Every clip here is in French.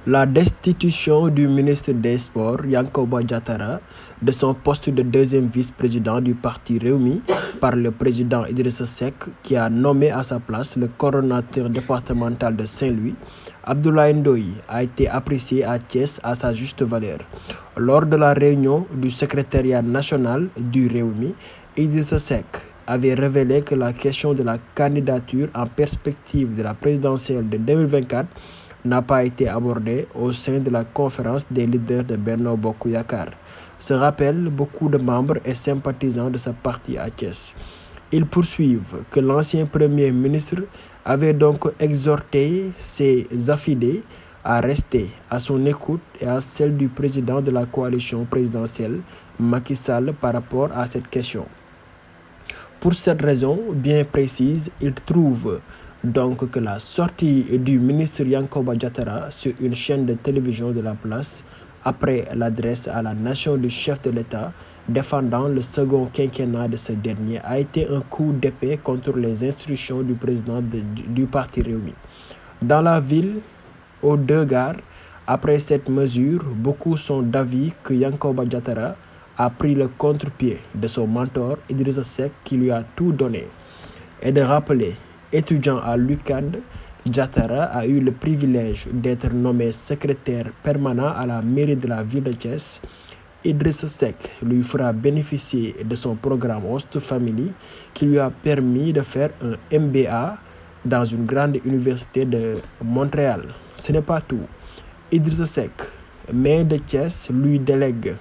La destitution du ministre des Sports, Yankoba Diattara, de son poste de deuxième vice-président du parti Rewmi par le président Idrissa Seck, qui a nommé à sa place le coordonnateur départemental de Saint-Louis, Abdoulaye Ndoye, a été appréciée à Thiès à sa juste valeur. Lors de la réunion du secrétariat national du Rewmi, Idrissa Seck avait révélé que la question de la candidature en perspective de la présidentielle de 2024 n'a pas été abordée au sein de la conférence des leaders de Benno Bokk Yakaar. Se rappellent beaucoup de membres et sympathisants de ce parti à Thiès. Ils poursuivent que l'ancien Premier ministre avait donc exhorté ses affidés à rester à son écoute et à celle du président de la coalition présidentielle, Macky Sall, par rapport à cette question. Pour cette raison bien précise, ils trouvent donc que la sortie du ministre Yankoba Diattara sur une chaîne de télévision de la place, après l'adresse à la nation du chef de l'État défendant le second quinquennat de ce dernier, a été un coup d'épée contre les instructions du président du parti Rewmi. Dans la ville, aux deux gares, après cette mesure, beaucoup sont d'avis que Yankoba Diattara a pris le contre-pied de son mentor Idrissa Seck qui lui a tout donné. Et de rappeler, étudiant à l'UCAD, Diattara a eu le privilège d'être nommé secrétaire permanent à la mairie de la ville de Thiès. Idrissa Seck lui fera bénéficier de son programme Host Family qui lui a permis de faire un MBA dans une grande université de Montréal. Ce n'est pas tout. Idrissa Seck, maire de Thiès, lui délègue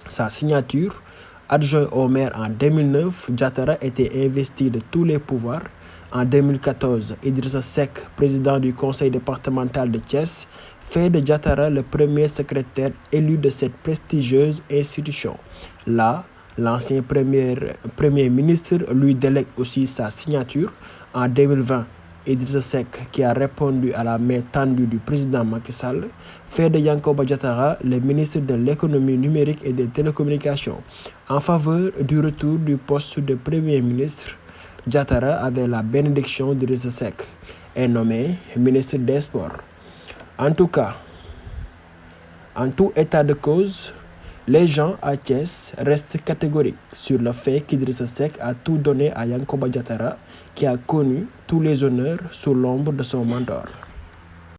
sa signature. Adjoint au maire en 2009, Diattara était investi de tous les pouvoirs. En 2014, Idrissa Seck, président du conseil départemental de Thiès, fait de Diattara le premier secrétaire élu de cette prestigieuse institution. Là, l'ancien premier ministre lui délègue aussi sa signature. En 2020, Idrissa Seck, qui a répondu à la main tendue du président Macky Sall, fait de Yankoba Diattara le ministre de l'économie numérique et des télécommunications. En faveur du retour du poste de premier ministre, Diattara avait la bénédiction d'Idrissa Seck et nommé ministre des Sports. En tout cas, en tout état de cause, les gens à Thiès restent catégoriques sur le fait qu'Idrissa Seck a tout donné à Yankoba Diattara, qui a connu tous les honneurs sous l'ombre de son mentor.